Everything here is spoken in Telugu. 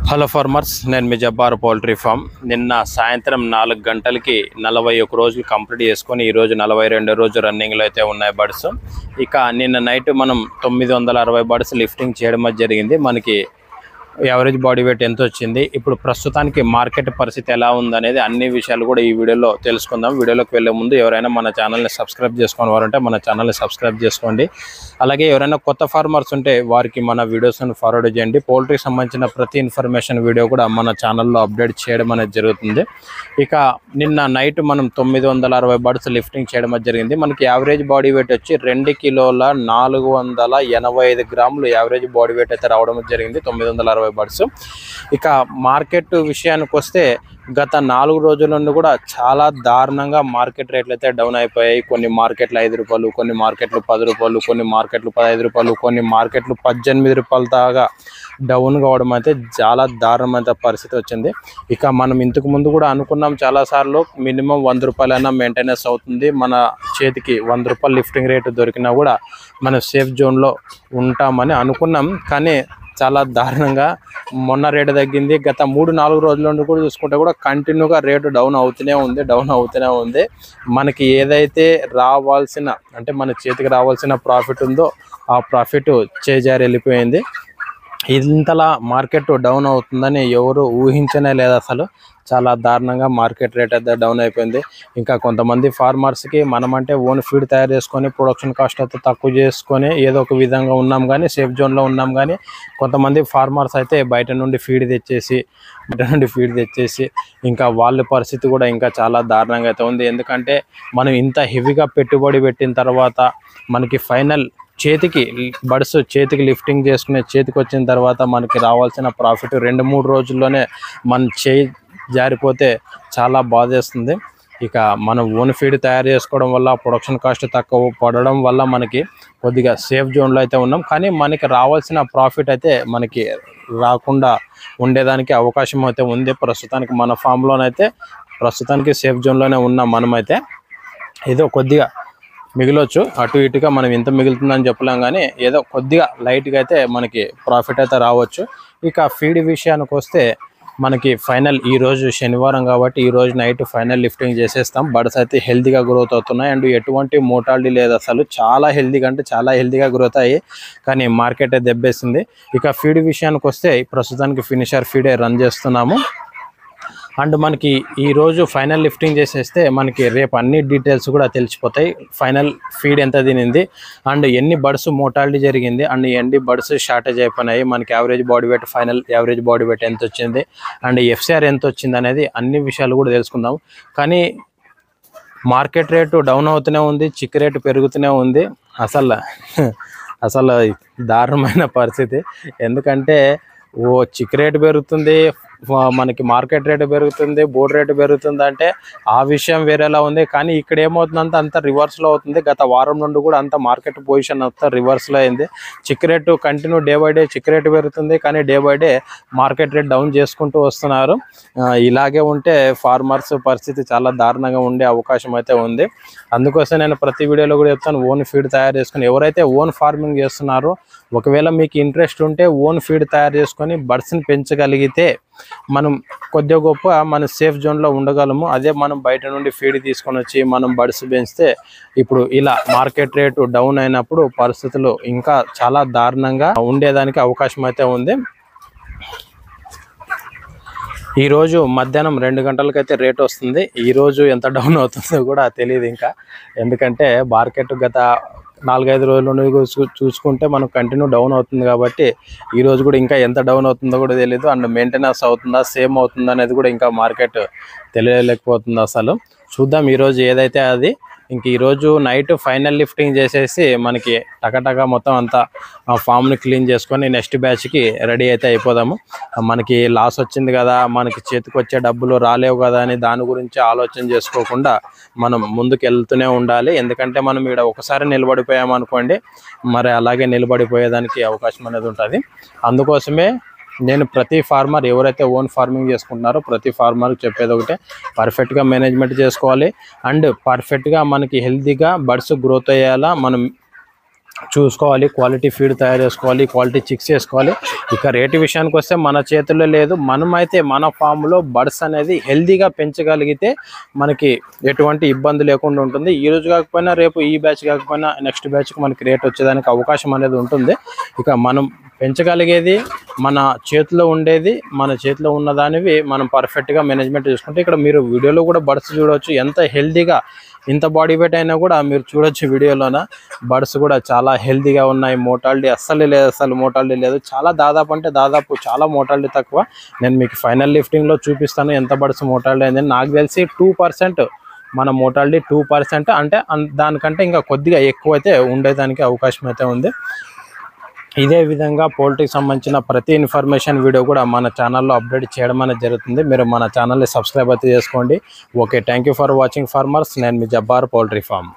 హలో ఫార్మర్స్, నేను మీ జబ్బార్ పౌల్ట్రీ ఫామ్. నిన్న సాయంత్రం 4 గంటలకి 41 రోజులు కంప్లీట్ చేసుకొని ఈరోజు 42 రోజు రన్నింగ్లో అయితే ఉన్నాయి బర్డ్స్. ఇక నిన్న నైట్ మనం 960 బర్డ్స్ లిఫ్టింగ్ చేయడం జరిగింది. మనకి యావరేజ్ బాడీ వెయిట్ ఎంత వచ్చింది, ఇప్పుడు ప్రస్తుతానికి మార్కెట్ పరిస్థితి ఎలా ఉందనేది అన్ని విషయాలు కూడా ఈ వీడియోలో తెలుసుకుందాం. వీడియోలోకి వెళ్ళే ముందు ఎవరైనా మన ఛానల్ని సబ్స్క్రైబ్ చేసుకుని వారంటే మన ఛానల్ని సబ్స్క్రైబ్ చేసుకోండి. అలాగే ఎవరైనా కొత్త ఫార్మర్స్ ఉంటే వారికి మన వీడియోస్ని ఫార్వర్డ్ చేయండి. పౌల్ట్రీకి సంబంధించిన ప్రతి ఇన్ఫర్మేషన్ వీడియో కూడా మన ఛానల్లో అప్డేట్ చేయడం అనేది జరుగుతుంది. ఇక నిన్న నైట్ మనం 960 బర్డ్స్ లిఫ్టింగ్ చేయడం జరిగింది. మనకి యావరేజ్ బాడీ వెయిట్ వచ్చి 2 కిలోల 485 గ్రాములు యావరేజ్ బాడీ వెయిట్ అయితే రావడం జరిగింది 960 బర్డ్స్. ఇక మార్కెట్ విషయానికి వస్తే గత 4 రోజుల నుండి కూడా చాలా దారుణంగా మార్కెట్ రేట్లు అయితే డౌన్ అయిపోయాయి. కొన్ని మార్కెట్లు 5 రూపాయలు, కొన్ని మార్కెట్లు 10 రూపాయలు, కొన్ని మార్కెట్లు 15 రూపాయలు, కొన్ని మార్కెట్లు 18 రూపాయల దాకా డౌన్ కావడం అయితే చాలా దారుణమైన పరిస్థితి వచ్చింది. ఇక మనం ఇంతకు ముందు కూడా అనుకున్నాం చాలాసార్లు, మినిమం 100 రూపాయలైనా మెయింటెనెన్స్ అవుతుంది, మన చేతికి 100 రూపాయలు లిఫ్టింగ్ రేటు దొరికినా కూడా మనం సేఫ్ జోన్లో ఉంటామని అనుకున్నాం. కానీ చాలా దారుణంగా మొన్న రేటు తగ్గింది. గత 3-4 రోజుల నుండి కూడా చూసుకుంటే కూడా కంటిన్యూగా రేటు డౌన్ అవుతూనే ఉంది. మనకి ఏదైతే రావాల్సిన, అంటే మన చేతికి రావాల్సిన ప్రాఫిట్ ఉందో ఆ ప్రాఫిట్ చేజారి వెళ్ళిపోయింది. ఇంతలా మార్కెట్ డౌన్ అవుతుందని ఎవరు ఊహించనే లేదు. అసలు చాలా దారుణంగా మార్కెట్ రేట్ అయితే డౌన్ అయిపోయింది. ఇంకా కొంతమంది ఫార్మర్స్కి మనమంటే ఓన్ ఫీడ్ తయారు చేసుకొని ప్రొడక్షన్ కాస్ట్ అయితే తక్కువ చేసుకొని ఏదో ఒక విధంగా ఉన్నాం, కానీ సేఫ్ జోన్లో ఉన్నాం. కానీ కొంతమంది ఫార్మర్స్ అయితే బయట నుండి ఫీడ్ తెచ్చేసి ఇంకా వాళ్ళ పరిస్థితి కూడా ఇంకా చాలా దారుణంగా అయితే ఉంది. ఎందుకంటే మనం ఇంత హెవీగా పెట్టుబడి పెట్టిన తర్వాత మనకి ఫైనల్ చేతికి లిఫ్టింగ్ చేసుకునే చేతికి వచ్చిన తర్వాత మనకి రావాల్సిన ప్రాఫిట్ 2-3 రోజుల్లోనే మన చేయి జారిపోతే చాలా బాధేస్తుంది. ఇక మనం ఓన్ ఫీడ్ తయారు చేసుకోవడం వల్ల ప్రొడక్షన్ కాస్ట్ తక్కువ పడడం వల్ల మనకి కొద్దిగా సేఫ్ జోన్లో అయితే ఉన్నాం. కానీ మనకి రావాల్సిన ప్రాఫిట్ అయితే మనకి రాకుండా ఉండేదానికి అవకాశం అయితే ఉంది. ప్రస్తుతానికి మన ఫామ్లోనైతే ప్రస్తుతానికి సేఫ్ జోన్లోనే ఉన్నాం. మనమైతే ఏదో కొద్దిగా మిగిలొచ్చు, అటు ఇటుగా మనం ఎంత మిగులుతుందని చెప్పలేం, కానీ ఏదో కొద్దిగా లైట్గా అయితే మనకి ప్రాఫిట్ అయితే రావచ్చు. ఇక ఫీడ్ విషయానికి వస్తే మనకి ఫైనల్ ఈరోజు శనివారం కాబట్టి ఈరోజు నైట్ ఫైనల్ లిఫ్టింగ్ చేసేస్తాం. బర్డ్స్ అయితే హెల్తీగా గ్రోత్ అవుతున్నాయి అండ్ ఎటువంటి మోటాలిటీ లేదు. అసలు చాలా హెల్తీగా గ్రోత్ అయ్యి, కానీ మార్కెట్ దెబ్బేసింది. ఇక ఫీడ్ విషయానికి వస్తే ప్రస్తుతానికి ఫినిషర్ ఫీడే రన్ చేస్తున్నాము. అండ్ మనకి ఈరోజు ఫైనల్ లిఫ్టింగ్ చేసేస్తే మనకి రేపు అన్ని డీటెయిల్స్ కూడా తెలిసిపోతాయి. ఫైనల్ ఫీడ్ ఎంత తినింది అండ్ ఎన్ని బర్డ్స్ మోటాలిటీ జరిగింది అండ్ ఎన్ని బర్డ్స్ షార్టేజ్ అయిపోయినాయి, మనకి ఫైనల్ యావరేజ్ బాడీ వెయిట్ ఎంత వచ్చింది అండ్ ఎఫ్సిఆర్ ఎంత వచ్చింది అనేది అన్ని విషయాలు కూడా తెలుసుకుందాం. కానీ మార్కెట్ రేటు డౌన్ అవుతూనే ఉంది, చిక్ రేటు పెరుగుతూనే ఉంది. అసలు దారుణమైన పరిస్థితి. ఎందుకంటే చిక్ రేటు పెరుగుతుంది, మనకి మార్కెట్ రేటు పెరుగుతుంది, బోర్డు రేటు పెరుగుతుంది, అంటే ఆ విషయం వేరేలా ఉంది. కానీ ఇక్కడ ఏమవుతుందంటే అంత రివర్స్లో అవుతుంది. గత వారం నుండి కూడా అంత మార్కెట్ పొజిషన్ అంతా రివర్స్లో అయింది. Chick rate continue day by day chick rate పెరుగుతుంది, కానీ day by day market rate down చేసుకుంటూ వస్తున్నారు. ఇలాగే ఉంటే ఫార్మర్స్ పరిస్థితి చాలా దారుణంగా ఉండే అవకాశం అయితే ఉంది. అందుకోసం నేను ప్రతి వీడియోలో కూడా చెప్తాను, ఓన్ ఫీడ్ తయారు చేసుకుని ఎవరైతే ఓన్ ఫార్మింగ్ చేస్తున్నారో, ఒకవేళ మీకు ఇంట్రెస్ట్ ఉంటే ఓన్ ఫీడ్ తయారు చేసుకొని బర్డ్స్ని పెంచగలిగితే మనం కొద్దిగా గొప్ప మన సేఫ్ జోన్లో ఉండగలము. అదే మనం బయట నుండి ఫీడ్ తీసుకొని వచ్చి మనం బర్డ్స్ పెంచితే ఇప్పుడు ఇలా మార్కెట్ రేటు డౌన్ అయినప్పుడు పరిస్థితులు ఇంకా చాలా దారుణంగా ఉండేదానికి అవకాశం అయితే ఉంది. ఈరోజు మధ్యాహ్నం 2 గంటలకైతే రేట్ వస్తుంది. ఈరోజు ఎంత డౌన్ అవుతుందో కూడా తెలియదు ఇంకా. ఎందుకంటే మార్కెట్ గత 4-5 రోజుల నుండి చూసుకుంటే మనం కంటిన్యూ డౌన్ అవుతుంది కాబట్టి ఈరోజు కూడా ఇంకా ఎంత డౌన్ అవుతుందో కూడా తెలియదు. అండ్ మెయింటెనెన్స్ అవుతుందా, సేమ్ అవుతుందా అనేది కూడా ఇంకా మార్కెట్ తెలియలేకపోతుంది. అసలు చూద్దాం ఈరోజు ఏదైతే అది. ఇంక ఈరోజు నైట్ ఫైనల్ లిఫ్టింగ్ చేసేసి మనకి టకటగా మొత్తం అంతా ఫామ్ని క్లీన్ చేసుకొని నెక్స్ట్ బ్యాచ్కి రెడీ అయితే అయిపోదాము. మనకి లాస్ వచ్చింది కదా, మనకి చేతికి వచ్చే డబ్బులు రాలేవు కదా అని దాని గురించి ఆలోచన చేసుకోకుండా మనం ముందుకు వెళ్తూనే ఉండాలి. ఎందుకంటే మనం ఇక్కడ ఒకసారి నిలబడిపోయామనుకోండి, మరి అలాగే నిలబడిపోయేదానికి అవకాశం అనేది ఉంటుంది. అందుకోసమే నేను ప్రతి ఫార్మర్ ఎవరైతే ఓన్ ఫార్మింగ్ చేసుకుంటున్నారో ప్రతి ఫార్మర్కి చెప్పేది ఒకటే, పర్ఫెక్ట్గా మేనేజ్మెంట్ చేసుకోవాలి అండ్ పర్ఫెక్ట్గా మనకి హెల్తీగా బర్డ్స్ గ్రోత్ అయ్యేలా మనం చూసుకోవాలి, క్వాలిటీ ఫీడ్ తయారు చేసుకోవాలి, క్వాలిటీ చిక్స్ చేసుకోవాలి. ఇక రేటు విషయానికి వస్తే మన చేతుల్లో లేదు. మనమైతే మన ఫామ్లో బర్డ్స్ అనేది హెల్తీగా పెంచగలిగితే మనకి ఎటువంటి ఇబ్బంది లేకుండా ఉంటుంది. ఈ రోజు కాకపోయినా రేపు, ఈ బ్యాచ్ కాకపోయినా నెక్స్ట్ బ్యాచ్కి మనకి రేట్ వచ్చేదానికి అవకాశం అనేది ఉంటుంది. ఇక మనం పెంచగలిగేది మన చేతిలో ఉండేది, మన చేతిలో ఉన్నదానివి మనం పర్ఫెక్ట్గా మేనేజ్మెంట్ చేసుకుంటే, ఇక్కడ మీరు వీడియోలో కూడా బర్డ్స్ చూడవచ్చు ఎంత హెల్తీగా, ఇంత బాడీ వెయిట్ అయినా కూడా మీరు చూడొచ్చు వీడియోలోన. బర్డ్స్ కూడా చాలా హెల్తీగా ఉన్నాయి. మోటాలిటీ అస్సలు లేదు, అసలు మోటాలిటీ లేదు. చాలా దాదాపు అంటే దాదాపు చాలా మోటాలిటీ తక్కువ. నేను మీకు ఫైనల్ లిఫ్టింగ్లో చూపిస్తాను ఎంత బర్డ్స్ మోటాలిటీ అయిందని. నాకు తెలిసి 2% మన మోటాలిటీ 2%, అంటే దానికంటే ఇంకా కొద్దిగా ఎక్కువ అయితే ఉండేదానికి అవకాశం అయితే ఉంది. ఇదే విధంగా పోల్ట్రీకి సంబంధించిన ప్రతి ఇన్ఫర్మేషన్ వీడియో కూడా మన ఛానల్లో అప్డేట్ చేయడం అనేది జరుగుతుంది. మీరు మన ఛానల్ని సబ్స్క్రైబ్ అయితే చేసుకోండి. Okay, thank you for watching farmers. నేను మీ జబ్బార్ పౌల్ట్రీ ఫామ్.